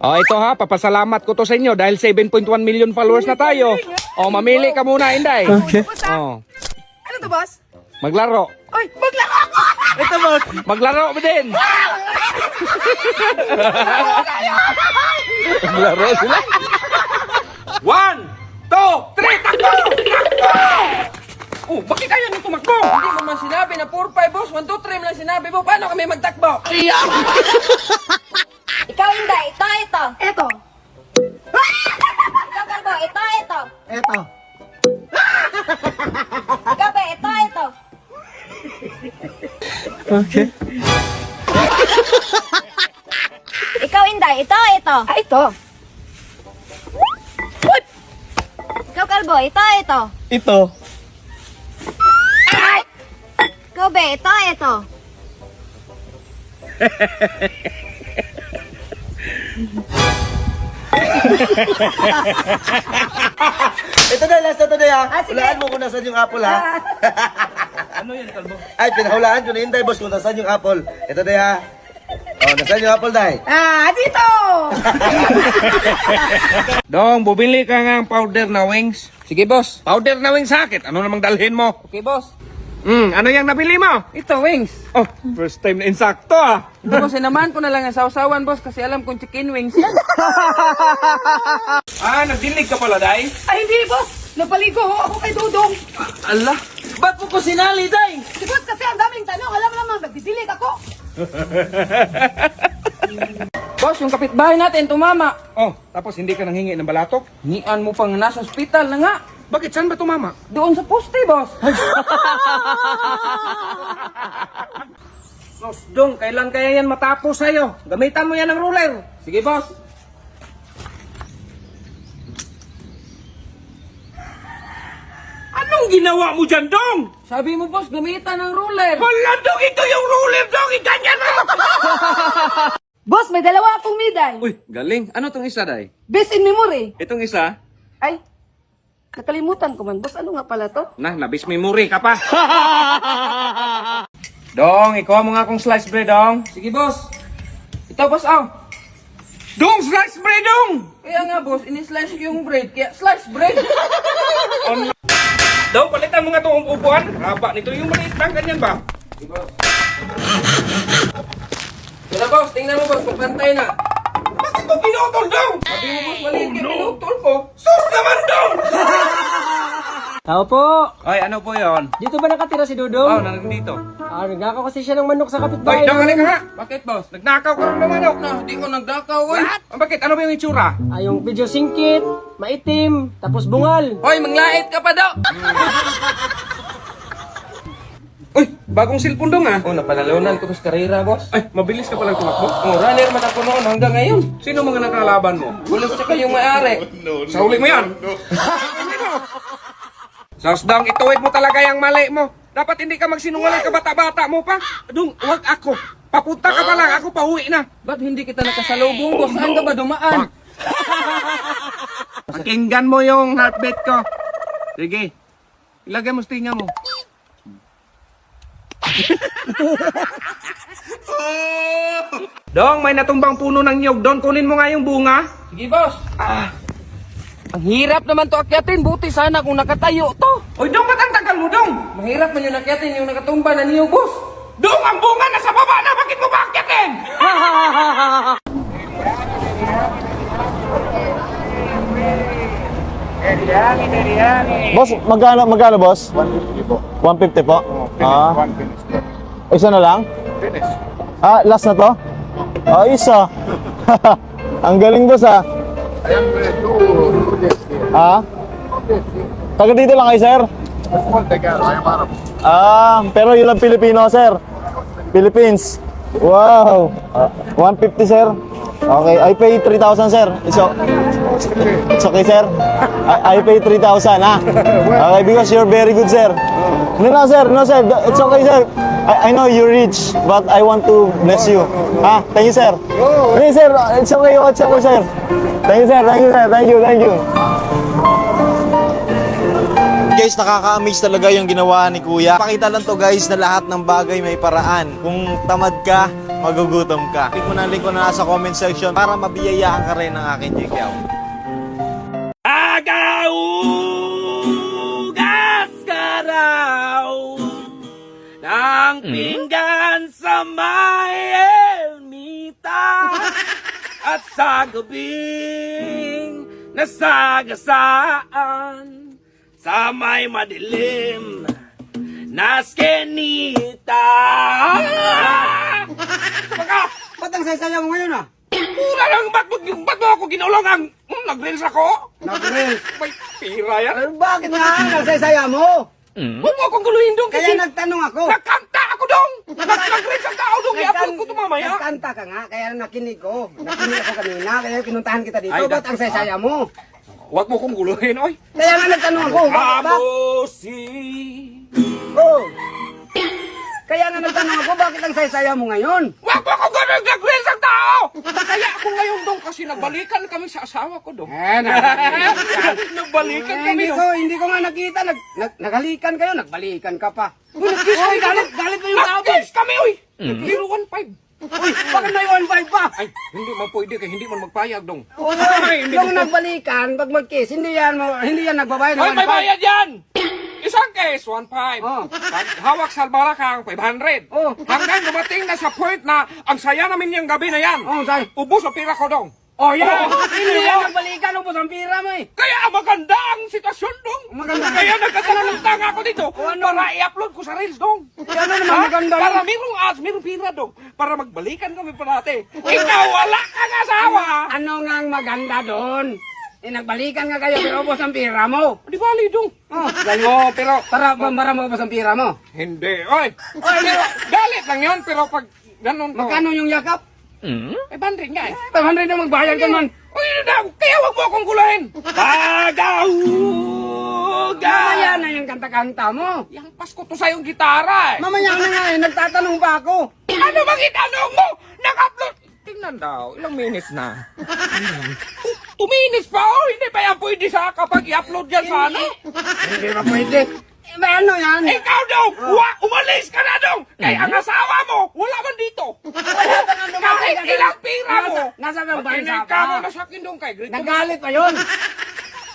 Oh, ito ha, papasalamat ko to sa inyo dahil 7.1 million followers na tayo. Oh, mamili ka muna, Inday. Okay. Oh, Ano to, boss? maglaro. Ay, maglaro ako! Ito, boss. Maglaro mo din. Maglaro sila. 1, 2, 3, takbo! Takbo! Oh, bakit kaya nyo tumakbo? Hindi mo man sinabi na 4-5, boss. 1, 2, 3 mo lang sinabi mo. Paano kami magtakbo? Ikaw hindi, ito. Eto. Ikaw kalbo, ito. Ito. Ikaw ba, ito. Okay. Ikaw hindi, ito. Ah, ito. Ikaw kalbo, ito. Ito. Ikaw ba, ito. Ito na, last na to na yan. sige. Hulaan mo kung nasan yung apple, ha? Ano yan, kalbo? Ay, pinahulaan ko na yun, Day, boss, kung nasan yung apple. Ito, Day, ha? Oh, nasan yung apple, Day? Ah, dito! Dong, bumili ka nga ng powder na wings. Sige, boss. Powder na wings sakit. Ano namang dalhin mo? Okay, boss. Ano yung nabili mo? Ito, wings. Oh, first time na insakto ah. Ito, boss, naman ko na lang ang sausawan, boss, kasi alam kong chicken wings yan. Ah, nagdilig ka pala, Day? Ay, hindi, boss. Napaligo ho ako kay Dudong. Allah, ba't mo ko sinali, Day? Si boss, kasi ang daming tanong. Alam mo naman, nagdidilig ako. Boss, yung kapitbahay natin, tumama. Oh, tapos hindi ka nanghingi ng balatok? Nian mo pang nasa ospital na nga. Bakit? Saan ba tumama? Doon sa poste, boss. Sos, Dong, kailan kaya yan matapos sa'yo? Gamitan mo yan ng ruler. Sige, boss. Anong ginawa mo dyan, Dong? Sabi mo, boss, gamitan ng ruler. Wala, Dong, ito yung ruler, Dong. Ganyan na. Boss, may dalawa akong miday. Uy, galing. Ano tong isa, Day? Best in memory. Itong isa? Ay, nakalimutan ko man. Boss, ano nga pala to? Nabis memory ka pa. Dong, ikaw mo nga akong slice bread, Dong. Sige, boss. Ito, boss, Dong, slice bread, Dong! Kaya nga, boss, ini-slice ko yung bread. Kaya, slice bread. Dong, palitan mo nga itong upuan. Haba nito yung maliit lang, ganyan ba? Sige, boss. Ito, boss. Tingnan mo, boss, kung pantay na. Bakit mo pinutol, Dong? Sabi mo, boss, maliit yung pinutol ko. Sus naman, Dong! Tao po! Ay, ano po yon? Dito ba nakatira si Oh, Dudong? nandito. Nagnakaw kasi siya ng manok sa Ay, kapitbahay Dong, halika namin. nga. Bakit, boss? Nagnakaw ka ng manok. Na, di ko nagdakaw, oy. Bakit? Ano ba yung itsura? Yung video singkit, maitim, tapos bungal. Hoy, manglait ka pa daw. Uy, bagong cellphone, Dong, ah. Oh, napanalunan ko sa karera, boss. Ay, mabilis ka palang tumakbo. Oh, runner man ako noon hanggang ngayon. Sino mga nakalaban mo? Gulo sa kayong may-ari. Sa huli mo yan. Sasdang, ituwid mo talaga yung mali mo. Dapat hindi ka magsinungaling ka bata-bata mo pa. Dong, wag ako. Papunta ka pa lang, ako pauwi na. Ba't hindi kita nakasalubong, boss? Saan ka ba dumaan? Pakinggan mo yung heartbeat ko. Sige. Ilagay mo sa tinga mo. Dong, may natumbang puno ng nyog. Don, kunin mo nga yung bunga. Sige, boss. Ang hirap naman to akyatin. Buti sana kung nakatayo to. Uy, Dong, ba't ang tagal mo, Dong? Mahirap man yung akyatin yung nakatumba na niyo, boss. Dong, ang bunga nasa baba na. Bakit mo ba akyatin? Boss, magkano boss? 150 po. 150 po? Isa na lang? Finish. Last na to? Isa. Ang galing boss Ayan, two days here. Taga dito lang kayo sir? Small Tagalog, I am Arab. Pero yun lang Pilipino sir? Philippines. Wow. 150 sir? Okay, I pay 3,000 sir. It's okay sir? I pay 3,000 Okay, because you're very good sir. No sir, it's okay sir. I know you're rich, but I want to bless you. Thank you sir. Hey sir, it's okay sir. Thank you sir, thank you. Guys, nakaka-amaze talaga yung ginawa ni Kuya. Pakita lang to guys na lahat ng bagay may paraan. Kung tamad ka, magugutom ka. Click mo na ang link ko na nasa comment section para mabiyayaan ka rin ng aking Jikaw. Agaugas ka raw ng pinggan sa may ermita at sa gabing nasagasaan sa may madilim na skenita. Ba't ang saya mo ngayon ah? Pura lang, ba't mo ako ginulong ang nag-reels ako? Nag-reels. May pira yan. Pero bakit nga ang saya mo? Huwag mo akong guluhin dong kasi Kaya nagtanong ako. nagkanta ako dong. Nag-reels ang tao dong. I-upload ko ito mamaya. Nagkanta ka nga, kaya nakinig ko. Nakinig ako kanina, kaya pinuntahan kita dito. Ay, Ba't ang saya mo? Huwag mo akong guluhin, oy. Kaya nga nagtanong ako. Abusi. Oh. Kaya nga nagtanong ako, bakit ang saya mo ngayon? Huwag mo akong guluhin nag-reels ang tao. Kaya ako ngayon dong kasi nagbalikan kami sa asawa ko dong. Nagbalikan kami dong. Hindi ko nga nakita. Naghalikan kayo, nagbalikan ka pa. Uy, nag-kiss Uy, kami. galit mo yung tao. Nag-kiss kami, uy. 015. Uy, bakit may 1.5 pa? Ay, hindi man pwede kaya hindi man magpayag dong. Uy, yung nagbalikan, pag mag-kiss, hindi yan nagbabayad Ay, ng may 1.5. bayad yan! Isang case, 1.5. Oh. Pag hawak sa Albarakang, 500. Oh. Hanggang dumating na sa point na ang saya namin yung gabi na yan. Oh, say. Ubus ang pira ko dong. Oh, yan. Oh, Hindi oh. yan nagbalikan, ubos ang pira mo eh. Kaya maganda ang sitwasyon dong. Maganda. Kaya nagkatalalunta nga ako dito ano? para i-upload ko sa Reels dong. Yan na naman, maganda Para yun. mayroong ads, mayroong pira dong. Para magbalikan kami parate. Ikaw wala kang asawa. Ano nga ang maganda doon? Nagbalikan nga kayo, pero ubos ang pira mo. Di bali dong. Oh, Oh, pero para mo ubos ang pira mo. hindi. Oy, pero galit lang yun. Pero pag ganun to. Magkano yung yakap? Eh, banding nga eh. 500 na magbayad ka man. Uy, kaya wag mo akong gulahin. Pagauga. Mamaya na yung kanta-kanta mo. Yang Pasko to sa yung gitara eh. Mamaya na nga eh, nagtatanong pa ako. Ano bang itanong mo? Nag-upload. Tingnan daw, ilang minutes na. 2 minutes pa oh. Hindi pa yan pwede sa kapag i-upload yan sa ano. Hindi ba pwede? Eh, ano yan? Ikaw daw, umalis ka na daw. Kaya ang asawa mo, wala man dito. Kahit ilang pira mo. Nasa bang bansa Makinig ka mo pa? na sa akin dong kay Grito. Nagalit pa yun.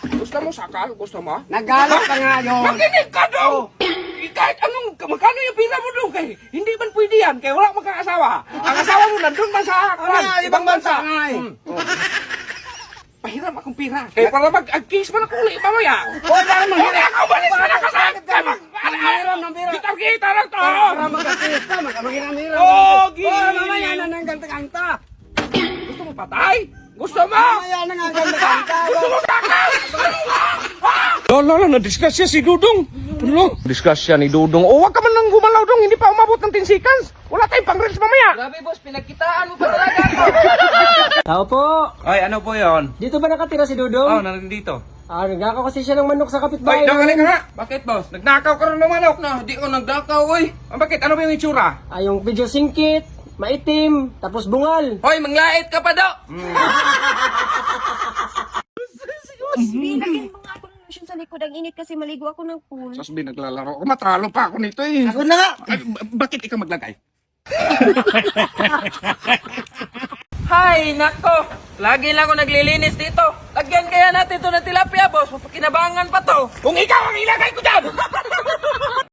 Gusto mo sakal? Gusto mo? Nagalit pa nga yun. Makinig ka daw! Kahit anong, magkano yung pira mo doon kay hindi man pwede yan, kaya wala magkakasawa. Ang asawa mo nandun man sa Ibang bansa nga eh. Pahiram akong pira. Kaya para mag-kiss mo na kuli mamaya. Huwag ka naman Huwag ako balis ka na kasama. Maghiram ng pira. Kita lang to. Para magkakis ka, maghiram-hiram. Oh, gini. Mamaya na ng kanta-kanta. Gusto mo patay? Gusto mo? Mamaya na nga kanta-kanta. Gusto mo sakal? Lolo, na-discuss siya si Dudong. Lolo, discuss siya ni Dudong. O, wag ka man nang gumalaw dong. Hindi pa umabot ng 10 seconds. Wala tayong pang-reels mamaya. Grabe boss, pinagkitaan mo pa talaga ako. Tao po. Ay, ano po yon? Dito ba nakatira si Dudong? nandito. Nagkakaw kasi siya ng manok sa Ay, kapitbahay. dong, ka nga. Bakit, boss? Nagnakaw ka rin ng manok. No, di ko nagdakaw, oy. Bakit? Ano ba yung itsura? Yung video singkit, maitim, tapos bungal. Hoy, manglait ka pa daw. Lagyan mo nga ako ng lotion sa likod. Ang init kasi maligo ako ng pool. Sasabi, naglalaro ako. Matalo pa ako nito eh. Ako na nga. Ay, bakit ikaw maglagay? Hay, nako. Lagi lang ako naglilinis dito. Lagyan kaya natin to ng tilapia, boss. Mapakinabangan pa to. Kung ikaw ang ilagay ko dyan!